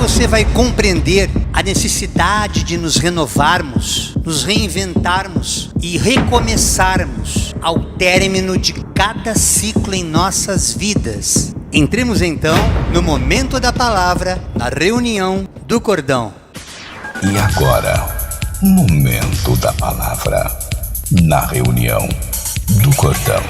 você vai compreender a necessidade de nos renovarmos, nos reinventarmos e recomeçarmos ao término de cada ciclo em nossas vidas. Entremos então no momento da palavra, na reunião do cordão. E agora, momento da palavra, na reunião do cordão.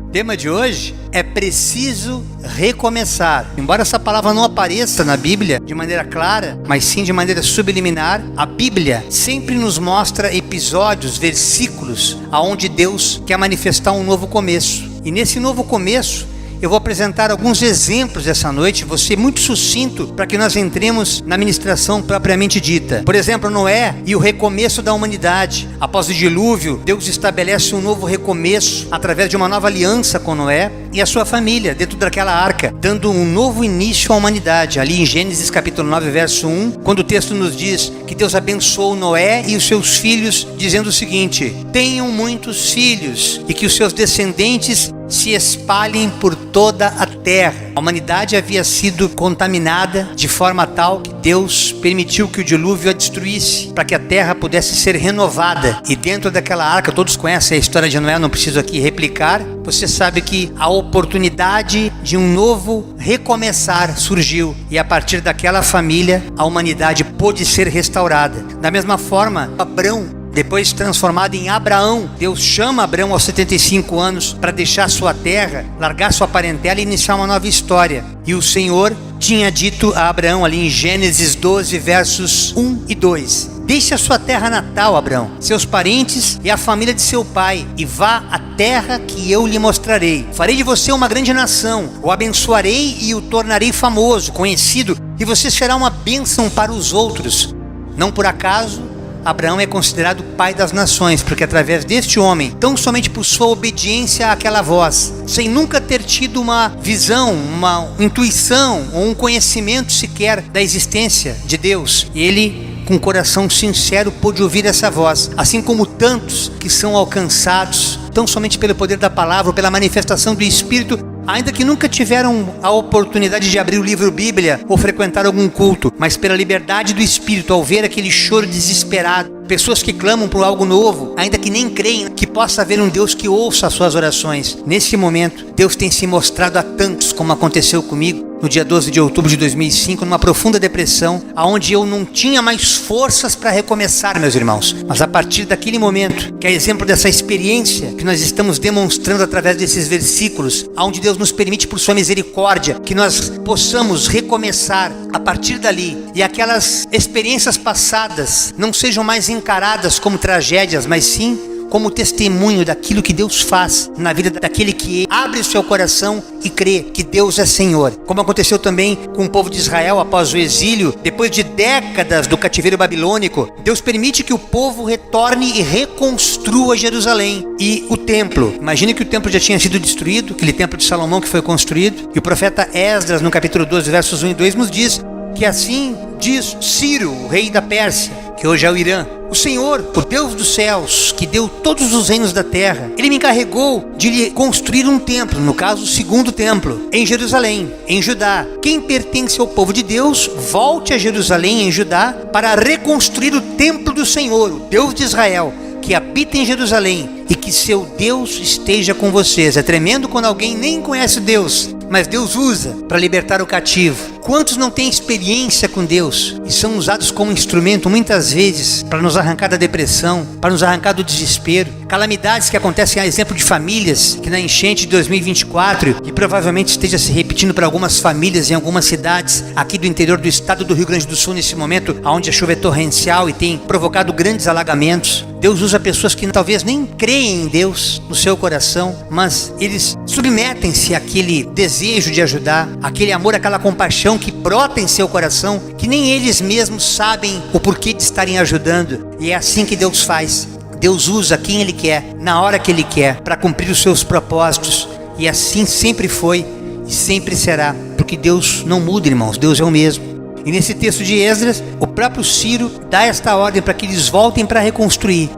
O tema de hoje é preciso recomeçar. Embora essa palavra não apareça na Bíblia de maneira clara, mas sim de maneira subliminar, a Bíblia sempre nos mostra episódios, versículos, onde Deus quer manifestar um novo começo. E nesse novo começo, eu vou apresentar alguns exemplos essa noite, vou ser muito sucinto para que nós entremos na ministração propriamente dita. Por exemplo, Noé e o recomeço da humanidade. Após o dilúvio, Deus estabelece um novo recomeço através de uma nova aliança com Noé e a sua família dentro daquela arca, dando um novo início à humanidade. Ali em Gênesis capítulo 9, verso 1, quando o texto nos diz que Deus abençoou Noé e os seus filhos, dizendo o seguinte: tenham muitos filhos e que os seus descendentes se espalhem por toda a terra. A humanidade havia sido contaminada de forma tal que Deus permitiu que o dilúvio a destruísse, para que a terra pudesse ser renovada. E dentro daquela arca, todos conhecem a história de Noé, não preciso aqui replicar. Você sabe que a oportunidade de um novo recomeçar surgiu, e a partir daquela família a humanidade pôde ser restaurada. Da mesma forma, Abrão, depois transformado em Abraão, Deus chama Abraão aos 75 anos para deixar sua terra, largar sua parentela e iniciar uma nova história. E o Senhor tinha dito a Abraão ali em Gênesis 12, versos 1 e 2: deixe a sua terra natal, Abraão, seus parentes e a família de seu pai, e vá à terra que eu lhe mostrarei. Farei de você uma grande nação, o abençoarei e o tornarei famoso, conhecido, e você será uma bênção para os outros. Não por acaso Abraão é considerado o pai das nações, porque através deste homem, tão somente por sua obediência àquela voz, sem nunca ter tido uma visão, uma intuição ou um conhecimento sequer da existência de Deus, ele, com coração sincero, pôde ouvir essa voz, assim como tantos que são alcançados tão somente pelo poder da palavra ou pela manifestação do Espírito, ainda que nunca tiveram a oportunidade de abrir o livro Bíblia ou frequentar algum culto, mas pela liberdade do Espírito, ao ver aquele choro desesperado, pessoas que clamam por algo novo, ainda que nem creem que possa haver um Deus que ouça as suas orações. Nesse momento, Deus tem se mostrado a tantos, como aconteceu comigo no dia 12 de outubro de 2005, numa profunda depressão, onde eu não tinha mais forças para recomeçar, meus irmãos. Mas a partir daquele momento, que é exemplo dessa experiência que nós estamos demonstrando através desses versículos, onde Deus nos permite, por sua misericórdia, que nós possamos recomeçar a partir dali, e aquelas experiências passadas não sejam mais encaradas como tragédias, mas sim como testemunho daquilo que Deus faz na vida daquele que abre o seu coração e crê que Deus é Senhor. Como aconteceu também com o povo de Israel após o exílio, depois de décadas do cativeiro babilônico, Deus permite que o povo retorne e reconstrua Jerusalém e o templo. Imagine que o templo já tinha sido destruído, aquele templo de Salomão que foi construído, e o profeta Esdras, no capítulo 12, versos 1 e 2, nos diz que assim diz Ciro, o rei da Pérsia, que hoje é o Irã: o Senhor, o Deus dos céus, que deu todos os reinos da terra, Ele me encarregou de lhe construir um templo, no caso o segundo templo, em Jerusalém, em Judá. Quem pertence ao povo de Deus, volte a Jerusalém, em Judá, para reconstruir o templo do Senhor, o Deus de Israel, que habita em Jerusalém, e que seu Deus esteja com vocês. É tremendo quando alguém nem conhece Deus, mas Deus usa para libertar o cativo. Quantos não têm experiência com Deus e são usados como instrumento muitas vezes para nos arrancar da depressão, para nos arrancar do desespero? Calamidades que acontecem a exemplo de famílias que na enchente de 2024, e provavelmente esteja se repetindo para algumas famílias em algumas cidades aqui do interior do estado do Rio Grande do Sul, nesse momento onde a chuva é torrencial e tem provocado grandes alagamentos. Deus usa pessoas que talvez nem creem em Deus no seu coração, mas eles submetem-se àquele desejo de ajudar, aquele amor, aquela compaixão que brota em seu coração, que nem eles mesmos sabem o porquê de estarem ajudando. E é assim que Deus faz. Deus usa quem Ele quer, na hora que Ele quer, para cumprir os seus propósitos. E assim sempre foi e sempre será, porque Deus não muda, irmãos, Deus é o mesmo. E nesse texto de Esdras, o próprio Ciro dá esta ordem para que eles voltem para reconstruir.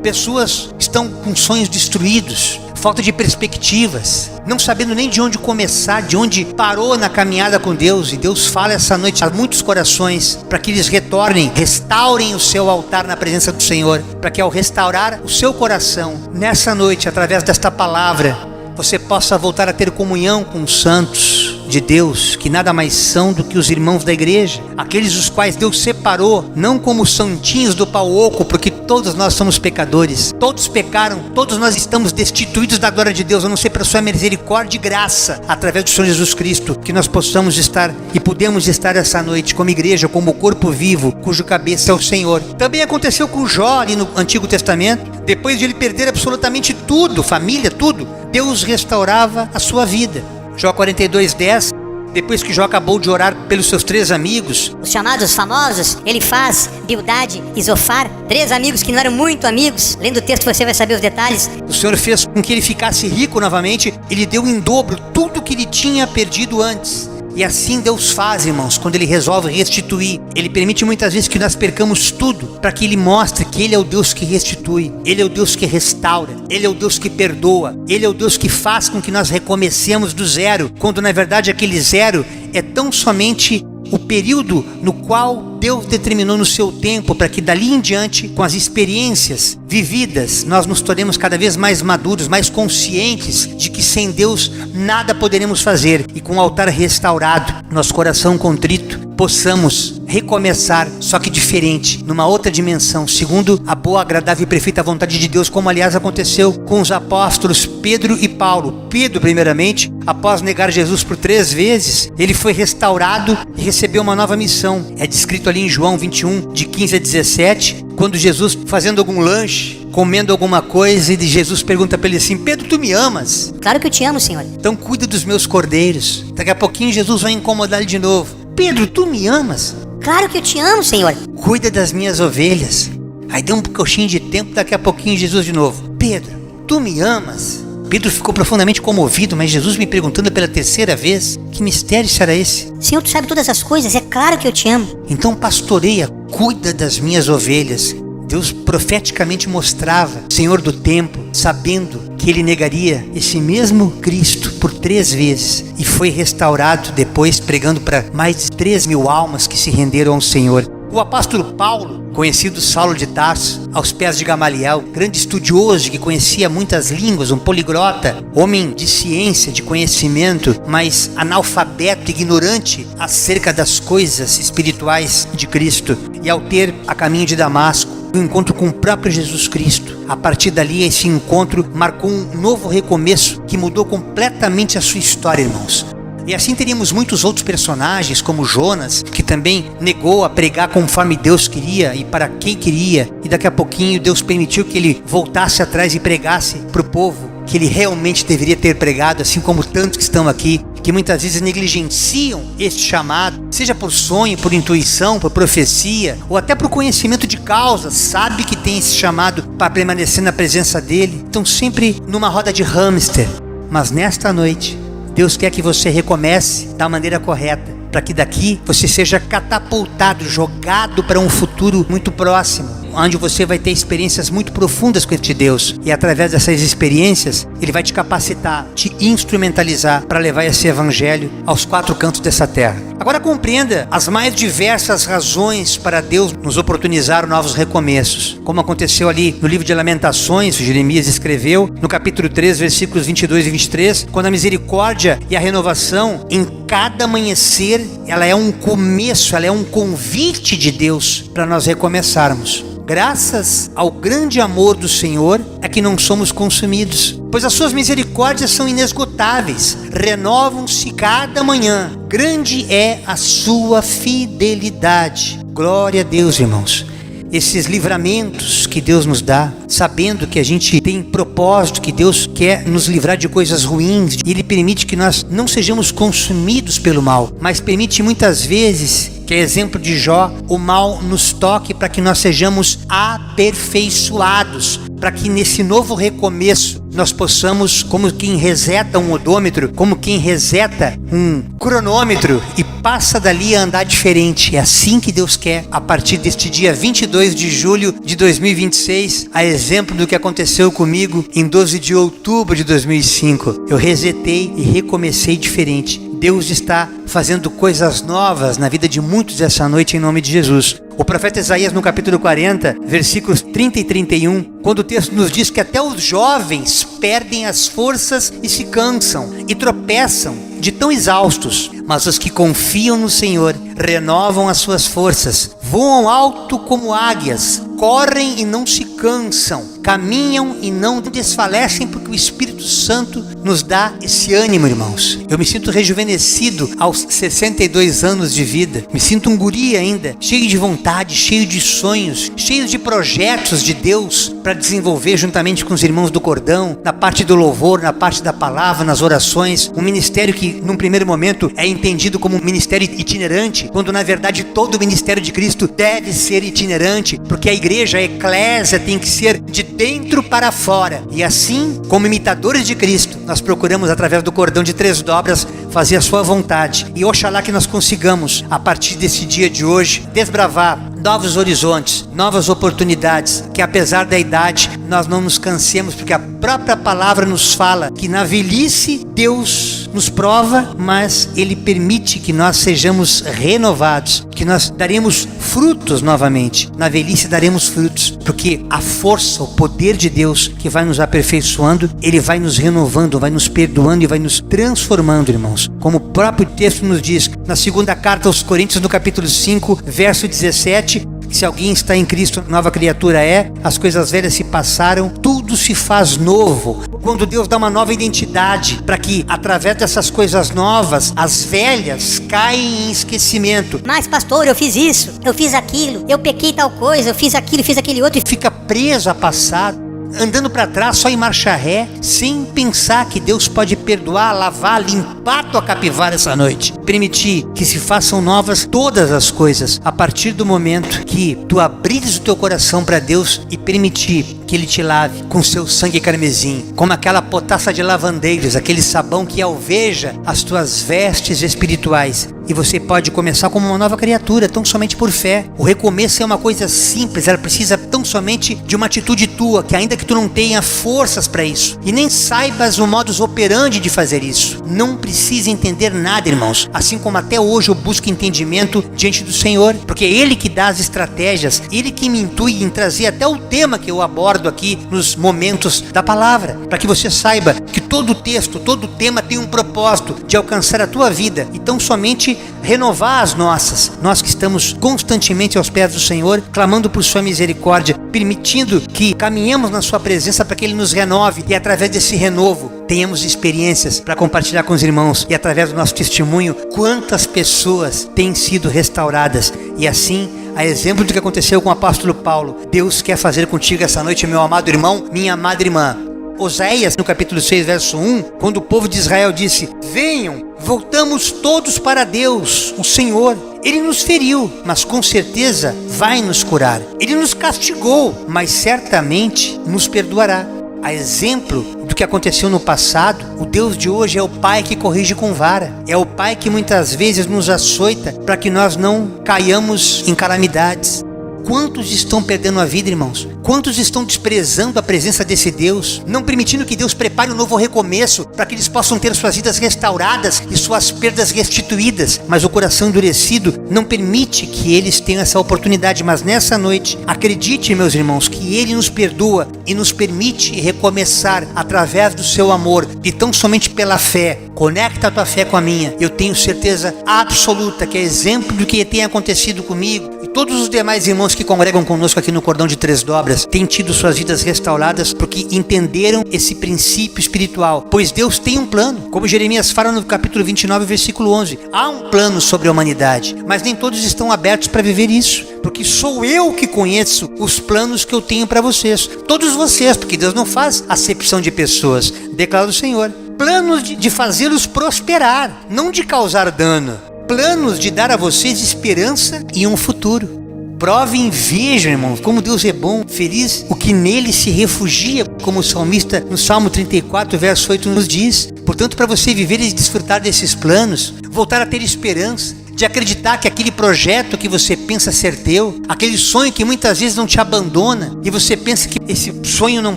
Pessoas estão com sonhos destruídos, falta de perspectivas, não sabendo nem de onde começar, de onde parou na caminhada com Deus. E Deus fala essa noite a muitos corações para que eles retornem, restaurem o seu altar na presença do Senhor, para que ao restaurar o seu coração nessa noite, através desta palavra, você possa voltar a ter comunhão com os santos de Deus, que nada mais são do que os irmãos da igreja, aqueles os quais Deus separou, não como santinhos do pau oco, porque todos nós somos pecadores, todos pecaram, todos nós estamos destituídos da glória de Deus, a não ser pela sua misericórdia e graça, através do Senhor Jesus Cristo, que nós possamos estar e podemos estar essa noite como igreja, como corpo vivo, cujo cabeça é o Senhor. Também aconteceu com Jó ali no Antigo Testamento, depois de ele perder absolutamente tudo, família, tudo, Deus restaurava a sua vida. Jó 42:10, depois que Jó acabou de orar pelos seus 3 amigos, os chamados famosos, Elifaz, Bildade e Zofar, 3 amigos que não eram muito amigos. Lendo o texto você vai saber os detalhes. O Senhor fez com que ele ficasse rico novamente. Ele deu em dobro tudo que ele tinha perdido antes. E assim Deus faz, irmãos, quando Ele resolve restituir. Ele permite muitas vezes que nós percamos tudo, para que Ele mostre que Ele é o Deus que restitui, Ele é o Deus que restaura, Ele é o Deus que perdoa, Ele é o Deus que faz com que nós recomecemos do zero, quando na verdade aquele zero é tão somente o período no qual Deus determinou no seu tempo, para que dali em diante, com as experiências vividas, nós nos tornemos cada vez mais maduros, mais conscientes de que sem Deus nada poderemos fazer, e com o altar restaurado, nosso coração contrito, possamos recomeçar, só que diferente, numa outra dimensão, segundo a boa, agradável e perfeita vontade de Deus, como aliás aconteceu com os apóstolos Pedro e Paulo. Pedro, primeiramente, após negar Jesus por 3 vezes, ele foi restaurado e recebeu uma nova missão. É descrito ali em João 21, de 15 a 17, quando Jesus, fazendo algum lanche, comendo alguma coisa, e Jesus pergunta para ele assim: Pedro, tu me amas? Claro que eu te amo, Senhor. Então cuida dos meus cordeiros. Daqui a pouquinho Jesus vai incomodar ele de novo: Pedro, tu me amas? Claro que eu te amo, Senhor. Cuida das minhas ovelhas. Aí deu um pouquinho de tempo, daqui a pouquinho Jesus de novo: Pedro, tu me amas? Pedro ficou profundamente comovido, mas Jesus me perguntando pela 3ª vez: que mistério será esse? Senhor, tu sabe todas as coisas, é claro que eu te amo. Então pastoreia, cuida das minhas ovelhas. Deus profeticamente mostrava, Senhor do tempo, sabendo que ele negaria esse mesmo Cristo por 3 vezes, e foi restaurado depois, pregando para mais de 3.000 almas que se renderam ao Senhor. O apóstolo Paulo, conhecido Saulo de Tarso, aos pés de Gamaliel, grande estudioso que conhecia muitas línguas, um poliglota, homem de ciência, de conhecimento, mas analfabeto, ignorante acerca das coisas espirituais de Cristo. E ao ter a caminho de Damasco, um encontro com o próprio Jesus Cristo, a partir dali esse encontro marcou um novo recomeço que mudou completamente a sua história, irmãos. E assim teríamos muitos outros personagens, como Jonas, que também negou a pregar conforme Deus queria e para quem queria, e daqui a pouquinho Deus permitiu que ele voltasse atrás e pregasse para o povo que ele realmente deveria ter pregado, assim como tantos que estão aqui, que muitas vezes negligenciam este chamado, seja por sonho, por intuição, por profecia, ou até por conhecimento de causa, sabe que tem esse chamado para permanecer na presença dele, estão sempre numa roda de hamster. Mas nesta noite, Deus quer que você recomece da maneira correta, para que daqui você seja catapultado, jogado para um futuro muito próximo, onde você vai ter experiências muito profundas com este Deus, e através dessas experiências Ele vai te capacitar, te instrumentalizar para levar esse evangelho aos 4 cantos dessa terra. Agora compreenda as mais diversas razões para Deus nos oportunizar novos recomeços, como aconteceu ali no livro de Lamentações, Jeremias escreveu, no capítulo 3, versículos 22 e 23, quando a misericórdia e a renovação em cada amanhecer, ela é um começo, ela é um convite de Deus para nós recomeçarmos. Graças ao grande amor do Senhor é que não somos consumidos, pois as suas misericórdias são inesgotáveis, renovam-se cada manhã. Grande é a sua fidelidade. Glória a Deus, irmãos. Esses livramentos que Deus nos dá, sabendo que a gente tem propósito, que Deus quer nos livrar de coisas ruins, e Ele permite que nós não sejamos consumidos pelo mal, mas permite muitas vezes que é exemplo de Jó, o mal nos toque para que nós sejamos aperfeiçoados, para que nesse novo recomeço nós possamos, como quem reseta um odômetro, como quem reseta um cronômetro e passa dali a andar diferente. É assim que Deus quer, a partir deste dia 22 de julho de 2026, a exemplo do que aconteceu comigo em 12 de outubro de 2005. Eu resetei e recomecei diferente. Deus está fazendo coisas novas na vida de muitos essa noite, em nome de Jesus. O profeta Isaías, no capítulo 40, versículos 30 e 31, quando o texto nos diz que até os jovens perdem as forças e se cansam e tropeçam de tão exaustos, mas os que confiam no Senhor renovam as suas forças, voam alto como águias, correm e não se cansam, caminham e não desfalecem, porque o Espírito Santo nos dá esse ânimo, irmãos. Eu me sinto rejuvenescido aos 62 anos de vida, me sinto um guri ainda, cheio de vontade, cheio de sonhos, cheio de projetos de Deus para desenvolver juntamente com os irmãos do cordão, na parte do louvor, na parte da palavra, nas orações, um ministério que num primeiro momento é entendido como um ministério itinerante, quando na verdade todo o ministério de Cristo deve ser itinerante, porque a igreja, a eclésia, tem que ser de dentro para fora. E assim, como imitadores de Cristo, nós procuramos através do cordão de 3 dobras fazer a sua vontade. E oxalá que nós consigamos, a partir desse dia de hoje, desbravar novos horizontes, novas oportunidades, que apesar da idade nós não nos cansemos, porque a própria palavra nos fala que na velhice Deus nos prova, mas Ele permite que nós sejamos renovados, que nós daremos frutos novamente. Na velhice daremos frutos, porque a força, o poder de Deus que vai nos aperfeiçoando, Ele vai nos renovando, vai nos perdoando e vai nos transformando, irmãos. Como o próprio texto nos diz, na segunda carta aos Coríntios, no capítulo 5, verso 17, se alguém está em Cristo, nova criatura é, as coisas velhas se passaram, tudo se faz novo. Quando Deus dá uma nova identidade, para que através dessas coisas novas, as velhas caem em esquecimento. Mas pastor, eu fiz isso, eu fiz aquilo, eu pequei tal coisa, eu fiz aquilo, fiz aquele outro. E fica preso a passado, andando para trás só em marcha ré, sem pensar que Deus pode perdoar, lavar, limpar tua capivara essa noite, permitir que se façam novas todas as coisas, a partir do momento que tu abrires o teu coração para Deus e permitir que Ele te lave com seu sangue carmesim, como aquela potassa de lavandeiros, aquele sabão que alveja as tuas vestes espirituais. E você pode começar como uma nova criatura, tão somente por fé. O recomeço é uma coisa simples, ela precisa tão somente de uma atitude tua, que ainda que tu não tenha forças para isso, e nem saibas o modus operandi de fazer isso, não precisa entender nada, irmãos. Assim como até hoje eu busco entendimento diante do Senhor, porque é Ele que dá as estratégias, Ele que me intui em trazer até o tema que eu abordo aqui nos momentos da palavra, para que você saiba que todo texto, todo tema tem um propósito de alcançar a tua vida, e tão somente renovar as nossas, nós que estamos constantemente aos pés do Senhor, clamando por sua misericórdia, permitindo que caminhemos na sua presença para que Ele nos renove, e através desse renovo tenhamos experiências para compartilhar com os irmãos, e através do nosso testemunho, quantas pessoas têm sido restauradas. E assim, a exemplo do que aconteceu com o apóstolo Paulo, Deus quer fazer contigo essa noite, meu amado irmão, minha amada irmã. Oséias, no capítulo 6, verso 1, quando o povo de Israel disse: venham, voltamos todos para Deus, o Senhor. Ele nos feriu, mas com certeza vai nos curar. Ele nos castigou, mas certamente nos perdoará. A exemplo do que aconteceu no passado, o Deus de hoje é o Pai que corrige com vara. É o Pai que muitas vezes nos açoita para que nós não caiamos em calamidades. Quantos estão perdendo a vida, irmãos? Quantos estão desprezando a presença desse Deus, não permitindo que Deus prepare um novo recomeço para que eles possam ter suas vidas restauradas e suas perdas restituídas? Mas o coração endurecido não permite que eles tenham essa oportunidade. Mas nessa noite, acredite, meus irmãos, que Ele nos perdoa e nos permite recomeçar através do seu amor, e tão somente pela fé. Conecta a tua fé com a minha. Eu tenho certeza absoluta que é exemplo do que tem acontecido comigo, e todos os demais irmãos que congregam conosco aqui no Cordão de 3 Dobras têm tido suas vidas restauradas porque entenderam esse princípio espiritual. Pois Deus tem um plano, como Jeremias fala no capítulo 29, versículo 11. Há um plano sobre a humanidade, mas nem todos estão abertos para viver isso, porque sou eu que conheço os planos que eu tenho para vocês, todos vocês, porque Deus não faz acepção de pessoas, declara o Senhor. Planos de fazê-los prosperar, não de causar dano. Planos de dar a vocês esperança e um futuro. Provem e vejam, irmãos, como Deus é bom, feliz o que nele se refugia, como o salmista no Salmo 34, verso 8 nos diz. Portanto, para você viver e desfrutar desses planos, voltar a ter esperança, de acreditar que aquele projeto que você pensa ser teu, aquele sonho que muitas vezes não te abandona, e você pensa que esse sonho não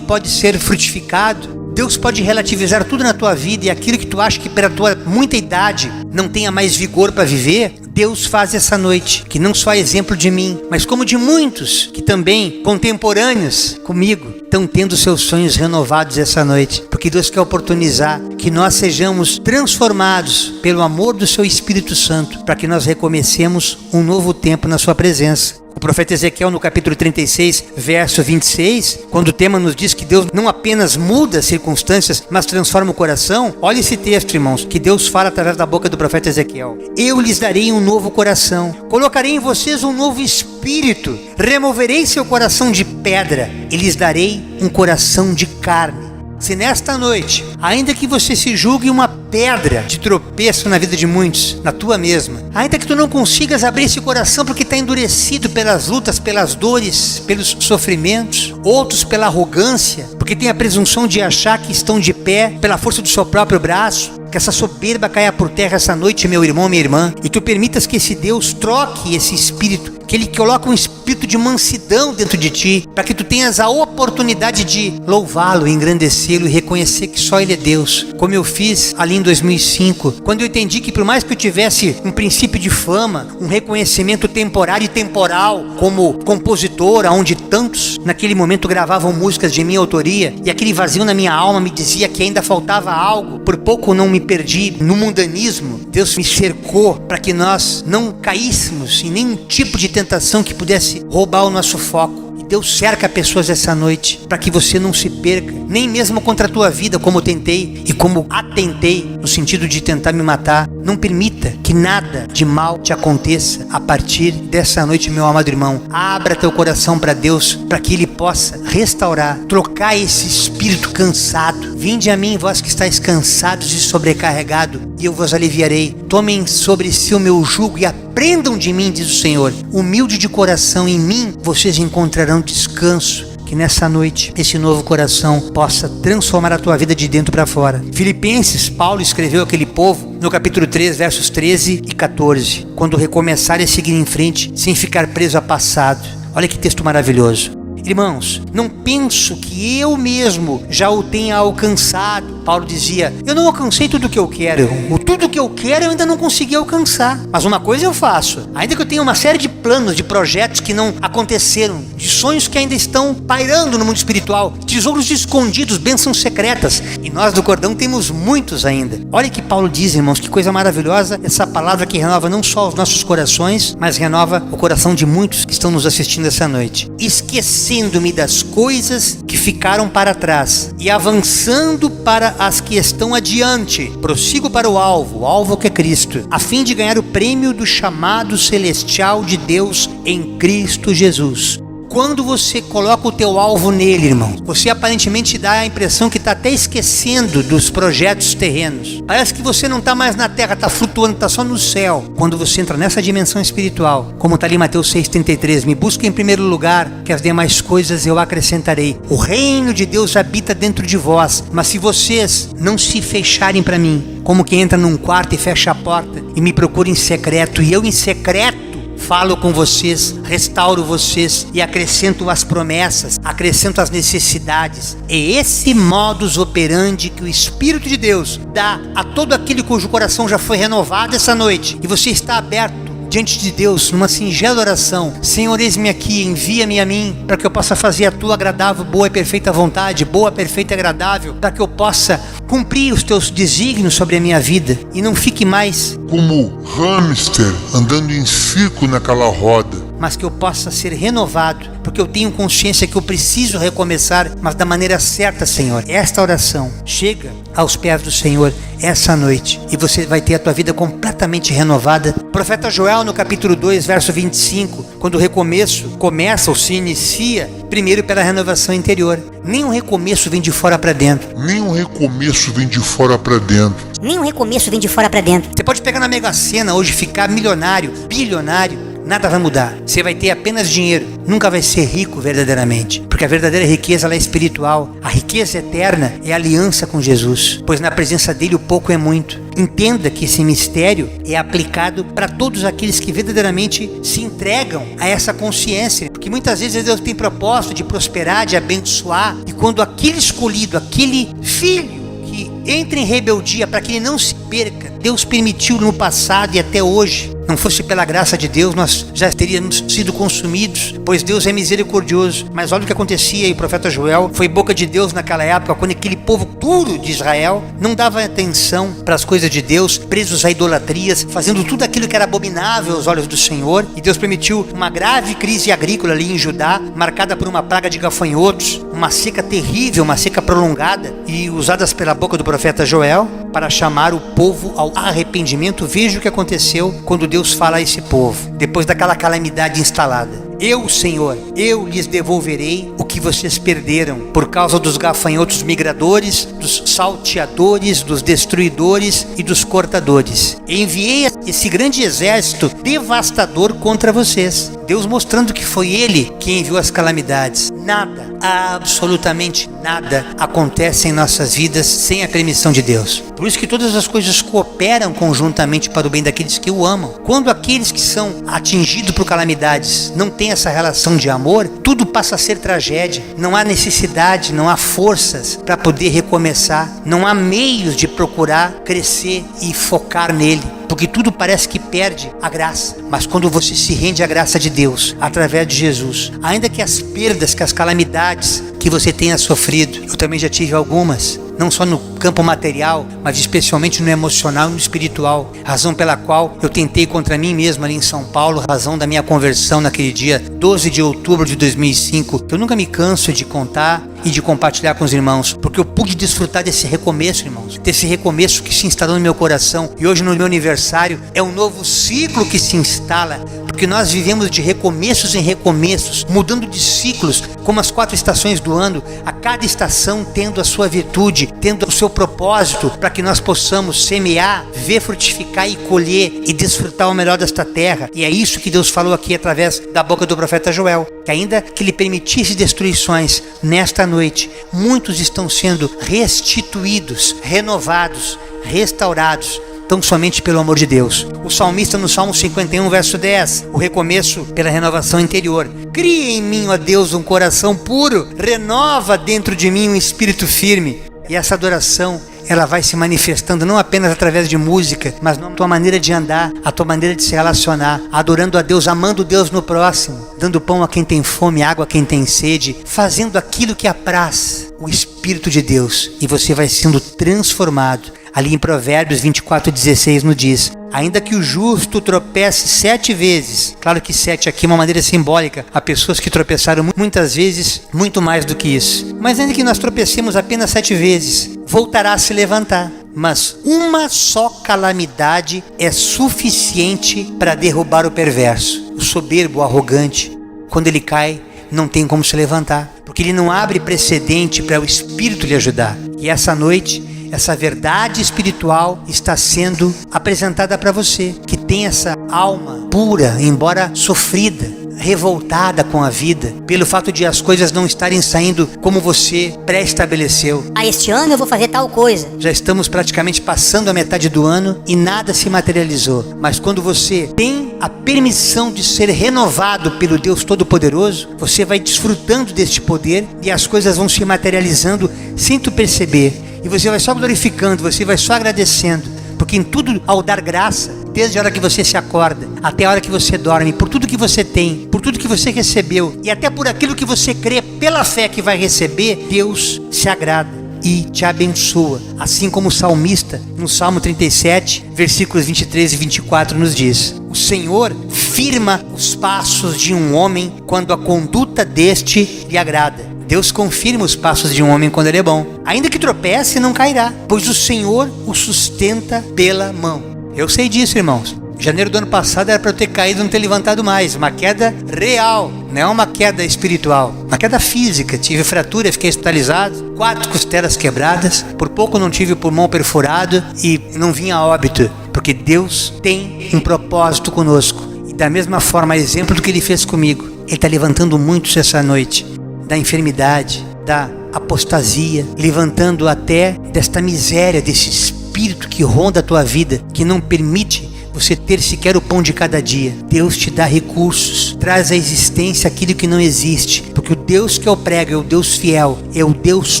pode ser frutificado, Deus pode relativizar tudo na tua vida, e aquilo que tu acha que pela tua muita idade não tenha mais vigor para viver, Deus faz essa noite, que não só é exemplo de mim, mas como de muitos que também, contemporâneos comigo, estão tendo seus sonhos renovados essa noite, porque Deus quer oportunizar que nós sejamos transformados pelo amor do seu Espírito Santo, para que nós recomecemos um novo tempo na sua presença. O profeta Ezequiel, no capítulo 36, verso 26, quando o tema nos diz que Deus não apenas muda as circunstâncias, mas transforma o coração, olha esse texto, irmãos, que Deus fala através da boca do profeta Ezequiel. Eu lhes darei um novo coração, colocarei em vocês um novo espírito, removerei seu coração de pedra e lhes darei um coração de carne. Se nesta noite, ainda que você se julgue uma pedra de tropeço na vida de muitos, na tua mesma, ainda que tu não consigas abrir esse coração porque está endurecido pelas lutas, pelas dores, pelos sofrimentos, outros pela arrogância, porque tem a presunção de achar que estão de pé pela força do seu próprio braço, que essa soberba caia por terra essa noite, meu irmão, minha irmã, e tu permitas que esse Deus troque esse espírito, que Ele coloque um espírito de mansidão dentro de ti, para que tu tenhas a oportunidade de louvá-lo, engrandecê-lo e reconhecer que só Ele é Deus, como eu fiz ali em 2005, quando eu entendi que por mais que eu tivesse um princípio de fama, um reconhecimento temporário e temporal, como compositor, onde tantos naquele momento gravavam músicas de minha autoria, e aquele vazio na minha alma me dizia que ainda faltava algo, por pouco não me perdi no mundanismo. Deus me cercou para que nós não caíssemos em nenhum tipo de tentação que pudesse roubar o nosso foco. E Deus cerca pessoas essa noite para que você não se perca, nem mesmo contra a tua vida, como eu tentei e como atentei, no sentido de tentar me matar. Não permita que nada de mal te aconteça a partir dessa noite, meu amado irmão. Abra teu coração para Deus, para que Ele possa restaurar, trocar esse espírito cansado. Vinde a mim, vós que estáis cansados e sobrecarregados, e eu vos aliviarei. Tomem sobre si o meu jugo e aprendam de mim, diz o Senhor. Humilde de coração, em mim vocês encontrarão descanso. Que nessa noite, esse novo coração possa transformar a tua vida de dentro para fora. Filipenses, Paulo escreveu àquele povo, no capítulo 3, versos 13 e 14. Quando recomeçarem a seguir em frente, sem ficar preso a passado. Olha que texto maravilhoso. Irmãos, não penso que eu mesmo já o tenha alcançado. Paulo dizia, eu não alcancei tudo o que eu quero. Tudo o que eu quero eu ainda não consegui alcançar. Mas uma coisa eu faço, ainda que eu tenha uma série de planos, de projetos que não aconteceram, de sonhos que ainda estão pairando no mundo espiritual, tesouros escondidos, bênçãos secretas. E nós do Cordão temos muitos ainda. Olha que Paulo diz, irmãos, que coisa maravilhosa essa palavra que renova não só os nossos corações, mas renova o coração de muitos que estão nos assistindo essa noite. Esquecendo-me das coisas que ficaram para trás e avançando para as que estão adiante, prossigo para o alvo que é Cristo, a fim de ganhar o prêmio do chamado celestial de Deus em Cristo Jesus. Quando você coloca o teu alvo nele, irmão, você aparentemente dá a impressão que está até esquecendo dos projetos terrenos. Parece que você não está mais na terra, está flutuando, está só no céu. Quando você entra nessa dimensão espiritual, como está ali em Mateus 6,33, me busca em primeiro lugar, que as demais coisas eu acrescentarei. O reino de Deus habita dentro de vós, mas se vocês não se fecharem para mim, como quem entra num quarto e fecha a porta e me procura em secreto, e eu em secreto falo com vocês, restauro vocês e acrescento as promessas, acrescento as necessidades. É esse modus operandi que o Espírito de Deus dá a todo aquele cujo coração já foi renovado essa noite, e você está aberto diante de Deus, numa singela oração. Senhor, eis-me aqui, envia-me a mim, para que eu possa fazer a tua agradável, boa e perfeita vontade, boa, perfeita e agradável, para que eu possa cumprir os teus desígnios sobre a minha vida, e não fique mais como hamster andando em círculo naquela roda, mas que eu possa ser renovado, porque eu tenho consciência que eu preciso recomeçar, mas da maneira certa, Senhor. Esta oração chega aos pés do Senhor essa noite, e você vai ter a tua vida completamente renovada. O profeta Joel, no capítulo 2, verso 25, quando o recomeço começa ou se inicia, primeiro pela renovação interior. Nenhum recomeço vem de fora para dentro. Nenhum recomeço vem de fora para dentro. Nenhum recomeço vem de fora para dentro. Você pode pegar na Mega Sena hoje, ficar milionário, bilionário, nada vai mudar. Você vai ter apenas dinheiro, nunca vai ser rico verdadeiramente, porque a verdadeira riqueza ela é espiritual. A riqueza eterna é a aliança com Jesus, pois na presença dele o pouco é muito. Entenda que esse mistério é aplicado para todos aqueles que verdadeiramente se entregam a essa consciência, porque muitas vezes Deus tem propósito de prosperar, de abençoar, e quando aquele escolhido, aquele filho que entra em rebeldia para que ele não se perca, Deus permitiu no passado e até hoje. Não fosse pela graça de Deus, nós já teríamos sido consumidos, pois Deus é misericordioso. Mas olha o que acontecia, e o profeta Joel foi boca de Deus naquela época, quando aquele povo puro de Israel não dava atenção para as coisas de Deus, presos a idolatrias, fazendo tudo aquilo que era abominável aos olhos do Senhor. E Deus permitiu uma grave crise agrícola ali em Judá, marcada por uma praga de gafanhotos, uma seca terrível, uma seca prolongada, e usadas pela boca do profeta Joel para chamar o povo ao arrependimento. Veja o que aconteceu quando Deus fala a esse povo, depois daquela calamidade instalada. Eu, Senhor, eu lhes devolverei o que vocês perderam por causa dos gafanhotos migradores, dos salteadores, dos destruidores e dos cortadores. Enviei esse grande exército devastador contra vocês. Deus mostrando que foi Ele que enviou as calamidades. Nada, absolutamente nada acontece em nossas vidas sem a permissão de Deus. Por isso que todas as coisas cooperam conjuntamente para o bem daqueles que o amam. Quando aqueles que são atingidos por calamidades não têm essa relação de amor, tudo passa a ser tragédia. Não há necessidade, não há forças para poder recomeçar, não há meios de procurar crescer e focar nele, porque tudo parece que perde a graça. Mas quando você se rende à graça de Deus, através de Jesus, ainda que as perdas, que as calamidades que você tenha sofrido, eu também já tive algumas, não só no campo material, mas especialmente no emocional e no espiritual, razão pela qual eu tentei contra mim mesmo ali em São Paulo, razão da minha conversão naquele dia 12 de outubro de 2005, que eu nunca me canso de contar e de compartilhar com os irmãos, porque eu pude desfrutar desse recomeço, irmãos, desse recomeço que se instalou no meu coração, e hoje no meu aniversário é um novo ciclo que se instala, porque nós vivemos de recomeços em recomeços, mudando de ciclos, como as 4 estações do ano, a cada estação tendo a sua virtude, tendo o seu propósito, para que nós possamos semear, ver frutificar e colher e desfrutar o melhor desta terra. E é isso que Deus falou aqui através da boca do profeta Joel, que ainda que ele permitisse destruições, nesta noite muitos estão sendo restituídos, renovados, restaurados, tão somente pelo amor de Deus. O salmista no Salmo 51, verso 10, o recomeço pela renovação interior. Cria em mim, ó Deus, um coração puro, renova dentro de mim um espírito firme. E essa adoração, ela vai se manifestando não apenas através de música, mas na tua maneira de andar, a tua maneira de se relacionar, adorando a Deus, amando Deus no próximo, dando pão a quem tem fome, água a quem tem sede, fazendo aquilo que apraz o Espírito de Deus, e você vai sendo transformado. Ali em Provérbios 24:16 nos diz: ainda que o justo tropece 7 vezes, claro que 7 aqui é uma maneira simbólica, há pessoas que tropeçaram muitas vezes, muito mais do que isso, mas ainda que nós tropecemos apenas 7 vezes, voltará a se levantar. Mas uma só calamidade é suficiente para derrubar o perverso, o soberbo, o arrogante. Quando ele cai, não tem como se levantar, porque ele não abre precedente para o Espírito lhe ajudar. E essa noite, essa verdade espiritual está sendo apresentada para você, que tem essa alma pura, embora sofrida, revoltada com a vida, pelo fato de as coisas não estarem saindo como você pré-estabeleceu. Este ano eu vou fazer tal coisa. Já estamos praticamente passando a metade do ano e nada se materializou. Mas quando você tem a permissão de ser renovado pelo Deus Todo-Poderoso, você vai desfrutando deste poder e as coisas vão se materializando sem tu perceber. E você vai só glorificando, você vai só agradecendo, porque em tudo, ao dar graça, desde a hora que você se acorda até a hora que você dorme, por tudo que você tem, por tudo que você recebeu e até por aquilo que você crê pela fé que vai receber, Deus se agrada e te abençoa, assim como o salmista no Salmo 37, versículos 23 e 24 nos diz: o Senhor firma os passos de um homem quando a conduta deste lhe agrada. Deus confirma os passos de um homem quando ele é bom. Ainda que tropece, não cairá, pois o Senhor o sustenta pela mão. Eu sei disso, irmãos. Em janeiro do ano passado era para eu ter caído e não ter levantado mais. Uma queda real, não é uma queda espiritual. Uma queda física. Tive fratura, fiquei hospitalizado, 4 costelas quebradas. Por pouco não tive o pulmão perfurado e não vim a óbito. Porque Deus tem um propósito conosco. E da mesma forma, exemplo do que Ele fez comigo, Ele está levantando muitos essa noite, da enfermidade, da apostasia, levantando até desta miséria, desse espírito que ronda a tua vida, que não permite você ter sequer o pão de cada dia. Deus te dá recursos, traz à existência aquilo que não existe, porque o Deus que eu prego é o Deus fiel, é o Deus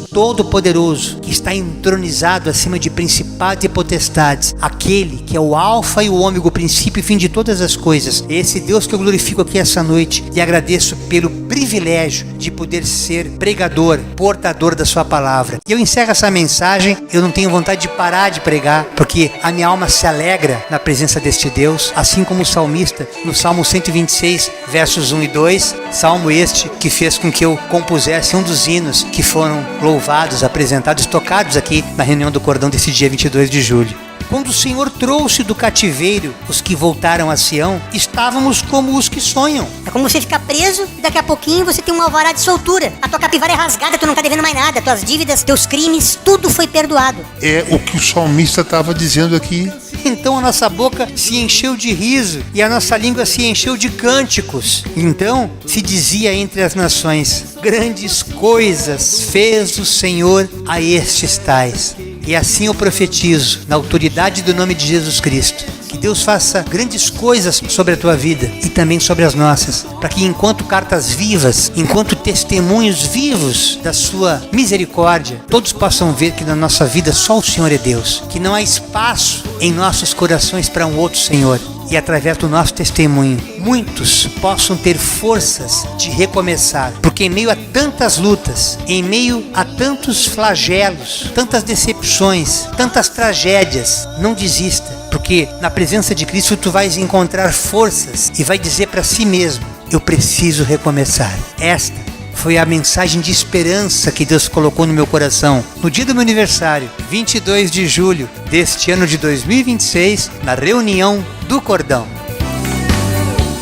todo-poderoso, que está entronizado acima de principados e potestades, aquele que é o alfa e o ômega, o princípio e fim de todas as coisas. É esse Deus que eu glorifico aqui essa noite e agradeço pelo privilégio de poder ser pregador, portador da sua palavra. E eu encerro essa mensagem, eu não tenho vontade de parar de pregar, porque a minha alma se alegra na presença deste Deus, assim como o salmista no Salmo 126, versos 1 e 2, salmo este que fez com que eu compusesse um dos hinos que foram louvados, apresentados, tocados aqui na reunião do Cordão desse dia 22 de julho. Quando o Senhor trouxe do cativeiro os que voltaram a Sião, estávamos como os que sonham. É como você ficar preso e daqui a pouquinho você tem um alvará de soltura. A tua capivara é rasgada, tu não tá devendo mais nada. Tuas dívidas, teus crimes, tudo foi perdoado. É o que o salmista estava dizendo aqui. Então a nossa boca se encheu de riso e a nossa língua se encheu de cânticos. Então se dizia entre as nações: grandes coisas fez o Senhor a estes tais. E assim eu profetizo, na autoridade do nome de Jesus Cristo, que Deus faça grandes coisas sobre a tua vida e também sobre as nossas, para que enquanto cartas vivas, enquanto testemunhos vivos da sua misericórdia, todos possam ver que na nossa vida só o Senhor é Deus, que não há espaço em nossos corações para um outro Senhor. E através do nosso testemunho, muitos possam ter forças de recomeçar. Porque em meio a tantas lutas, em meio a tantos flagelos, tantas decepções, tantas tragédias, não desista. Porque na presença de Cristo tu vais encontrar forças e vai dizer para si mesmo: eu preciso recomeçar. Esta foi a mensagem de esperança que Deus colocou no meu coração no dia do meu aniversário, 22 de julho deste ano de 2026, na reunião do Cordão.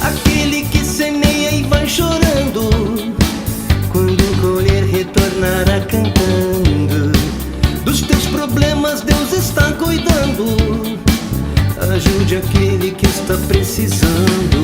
Aquele que semeia e vai chorando, quando colher retornará cantando. Dos teus problemas Deus está cuidando, ajude aquele que está precisando.